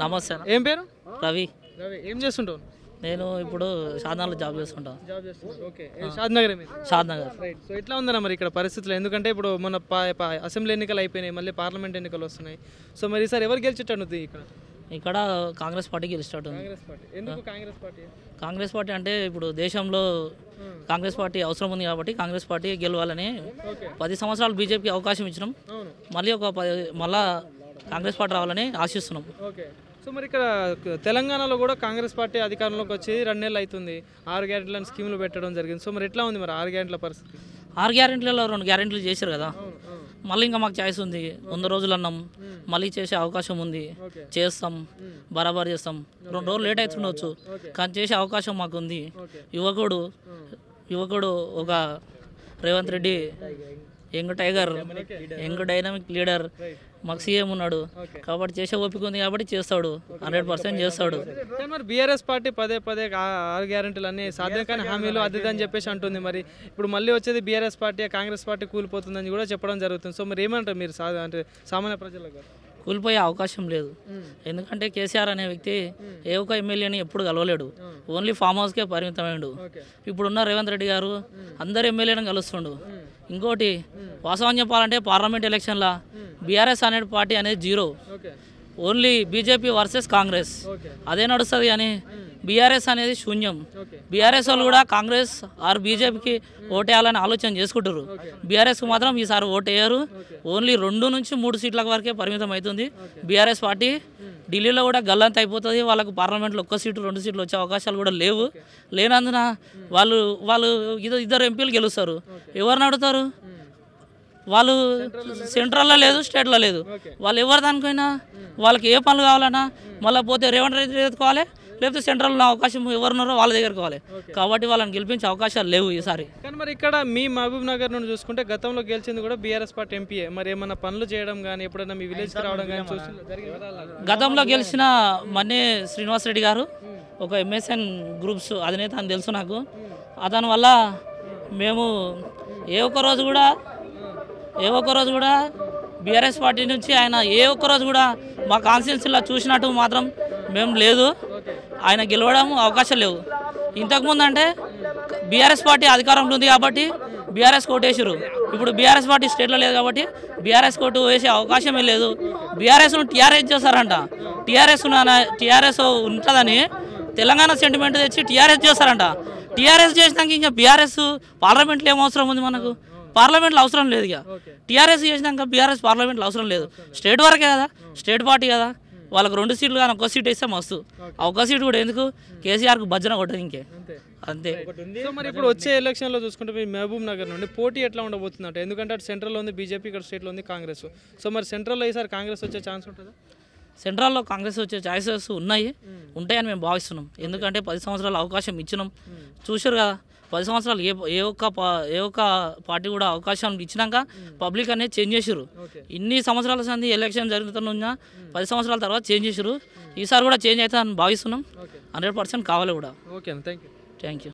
నమస్తే అన్న. ఏం పేరు? రవి. రవి, ఏం చేస్తుంటావు? నేను ఇప్పుడు షాద్నగర్లో జాబ్ చేసుకుంటాను. Okay, Shadnagar. Shadnagar. Right. So ఎట్లా ఉందన్న మరి ఇక్కడ పరిస్థితులు? ఎందుకంటే ఇప్పుడు మన అసెంబ్లీ ఎన్నికలు అయిపోయినాయి, మళ్ళీ పార్లమెంట్ ఎన్నికలు వస్తున్నాయి. సో మరి ఈసారి ఎవరు గెలిచేటట్టు ఇక్కడ? ఇక్కడ కాంగ్రెస్ పార్టీ గెలిచేటట్టు ఉంది. కాంగ్రెస్ పార్టీ. ఎందుకు కాంగ్రెస్ పార్టీ? కాంగ్రెస్ పార్టీ అంటే ఇప్పుడు దేశంలో కాంగ్రెస్ పార్టీ అవసరం ఉంది కాబట్టి కాంగ్రెస్ పార్టీ గెలవాలని 10 సంవత్సరాలు బీజేపీకి అవకాశం ఇచ్చినాం. మళ్ళీ మళ్ళా కాంగ్రెస్ పార్టీ రావాలని ఆశిస్తున్నాం. ఓకే. సో మరి ఇక్కడ తెలంగాణలో కూడా కాంగ్రెస్ పార్టీ అధికారంలోకి వచ్చి 2 నెలలు అవుతుంది. 6 గ్యారెంటీలను స్కీములు పెట్టడం జరిగింది. సో మరి ఎట్లా ఉంది మరి 6 గ్యారెంటీల పరిస్థితి? 6 గ్యారెంటీలలో 2 గ్యారెంటీలు చేశారు కదా. మళ్ళీ ఇంకా మాకు ఛాయిస్ ఉంది. 100 రోజులు అన్నాం, మళ్ళీ చేసే అవకాశం ఉంది. చేస్తాం, బరాబర్ చేస్తాం. 2 రోజులు లేట్ అవుతుండవచ్చు కానీ చేసే అవకాశం మాకు ఉంది. యువకుడు ఒక Revanth Reddy young tiger, young dynamic leader, మాకు సీఎం ఉన్నాడు కాబట్టి చేసే ఓపిక ఉంది కాబట్టి చేస్తాడు, 100% చేస్తాడు. మరి బీఆర్ఎస్ పార్టీ పదే 6 గ్యారెంటీలు అన్ని సాధ్యం కానీ హామీలు అది అని చెప్పేసి అంటుంది. మరి ఇప్పుడు మళ్ళీ వచ్చేది బీఆర్ఎస్ పార్టీ, కాంగ్రెస్ పార్టీ కూలిపోతుందని కూడా చెప్పడం జరుగుతుంది. సో మరి ఏమంటారు మీరు అంటే సామాన్య ప్రజలకు? కూలిపోయే అవకాశం లేదు. ఎందుకంటే కేసీఆర్ అనే వ్యక్తి ఏ ఒక్క ఎమ్మెల్యేని ఎప్పుడు కలవలేడు, ఓన్లీ ఫామ్ హౌస్కే పరిమితమైండు. ఇప్పుడున్న రేవంత్ రెడ్డి గారు అందరు ఎమ్మెల్యేలను కలుస్తుండు. ఇంకోటి వాస్తవం చెప్పాలంటే పార్లమెంట్ ఎలక్షన్లో బీఆర్ఎస్ అనే పార్టీ అనేది 0, ఓన్లీ బీజేపీ వర్సెస్ కాంగ్రెస్ అదే నడుస్తుంది కానీ బీఆర్ఎస్ అనేది శూన్యం. బీఆర్ఎస్ వాళ్ళు కూడా కాంగ్రెస్ ఆర్ బీజేపీకి ఓటేయాలని ఆలోచన చేసుకుంటారు. బీఆర్ఎస్కి మాత్రం ఈసారి ఓటేయరు. ఓన్లీ 2 నుంచి 3 సీట్ల వరకే పరిమితం అవుతుంది బీఆర్ఎస్ పార్టీ. ఢిల్లీలో కూడా గల్లంత అయిపోతుంది. వాళ్ళకు పార్లమెంట్లో 1 సీటు 2 సీట్లు వచ్చే అవకాశాలు కూడా లేవు. లేనందున వాళ్ళు ఇద్దరు ఎంపీలు గెలుస్తారు. ఎవరిని అడుగుతారు? వాళ్ళు సెంట్రల్లో లేదు, స్టేట్లో లేదు. వాళ్ళు ఎవరు దానికైనా వాళ్ళకి ఏ పనులు కావాలన్నా మళ్ళీ పోతే రేవంత్ రెడ్డి ఎత్తుకోవాలి, లేకపోతే సెంట్రల్లో అవకాశం ఎవరున్నారో వాళ్ళ దగ్గరకు పోవాలి. కాబట్టి వాళ్ళని గెలిపించే అవకాశాలు లేవు ఈసారి. కానీ మరి ఇక్కడ మీ మహబూబ్ నగర్ నుండి చూసుకుంటే గతంలో గెలిచింది కూడా బీఆర్ఎస్ పార్టీ ఎంపీఏ. మరి ఏమన్నా పనులు చేయడం కానీ ఎప్పుడైనా మీ విలేజ్కి రావడం కానీ గతంలో గెలిచిన మన్నే శ్రీనివాస్ రెడ్డి గారు ఒక ఎంఎస్ఎన్ గ్రూప్స్ అధినేత అని తెలుసు నాకు. అతని వల్ల మేము ఏ ఒక్క రోజు కూడా బీఆర్ఎస్ పార్టీ నుంచి ఆయన ఏ ఒక్క రోజు కూడా మా కాన్స్టిట్యున్సీలో చూసినట్టు మాత్రం మేము లేదు. ఆయన గెలవడం అవకాశం లేవు. ఇంతకుముందు అంటే బీఆర్ఎస్ పార్టీ అధికారంలో ఉంది కాబట్టి బీఆర్ఎస్ కోటు వేసారు. ఇప్పుడు బీఆర్ఎస్ పార్టీ స్టేట్లో లేదు కాబట్టి బీఆర్ఎస్ కోటు వేసే అవకాశమే లేదు. బీఆర్ఎస్ను టీఆర్ఎస్ చేస్తారంట. టీఆర్ఎస్ ఉంటుందని తెలంగాణ సెంటిమెంట్ తెచ్చి టీఆర్ఎస్ చేస్తారంట. టీఆర్ఎస్ చేసినాక ఇంకా బీఆర్ఎస్ పార్లమెంట్లో ఏం అవసరం ఉంది? మనకు పార్లమెంట్లో అవసరం లేదు. ఇక టీఆర్ఎస్ చేసినాక బీఆర్ఎస్ పార్లమెంట్లో అవసరం లేదు. స్టేట్ వరకే కదా, స్టేట్ పార్టీ కదా. వాళ్ళకు 2 సీట్లు కానీ 1 సీట్ వేస్తే మస్తు. ఆ 1 సీటు కూడా ఎందుకు? కేసీఆర్కు భజన కొట్టదు ఇంకే అంతే. సో మరి ఇప్పుడు వచ్చే ఎలక్షన్లో చూసుకుంటే మీ మహబూబ్ నగర్ నుండి పోటీ ఎట్లా ఉండబోతుంది అంటే? ఎందుకంటే అటు సెంట్రల్లో ఉంది బీజేపీ, ఇక్కడ స్టేట్లో ఉంది కాంగ్రెస్. సో మరి సెంట్రల్లో ఈసారి కాంగ్రెస్ వచ్చే ఛాన్స్ ఉంటుందా? సెంట్రల్లో కాంగ్రెస్ వచ్చే ఛాయిసెస్ ఉంటాయని మేము భావిస్తున్నాం. ఎందుకంటే 10 సంవత్సరాలు అవకాశం ఇచ్చినాం. చూసారు కదా, 10 సంవత్సరాలు ఏ ఒక్క పార్టీ కూడా అవకాశం ఇచ్చినాక పబ్లిక్ అనేది చేంజ్ చేసారు. ఇన్ని సంవత్సరాల సంది ఎలక్షన్ జరుగుతున్నా 10 సంవత్సరాల తర్వాత చేంజ్ చేసారు. ఈసారి కూడా చేంజ్ అవుతుందని భావిస్తున్నాం. 100% కావాలి కూడా. Okay, thank you.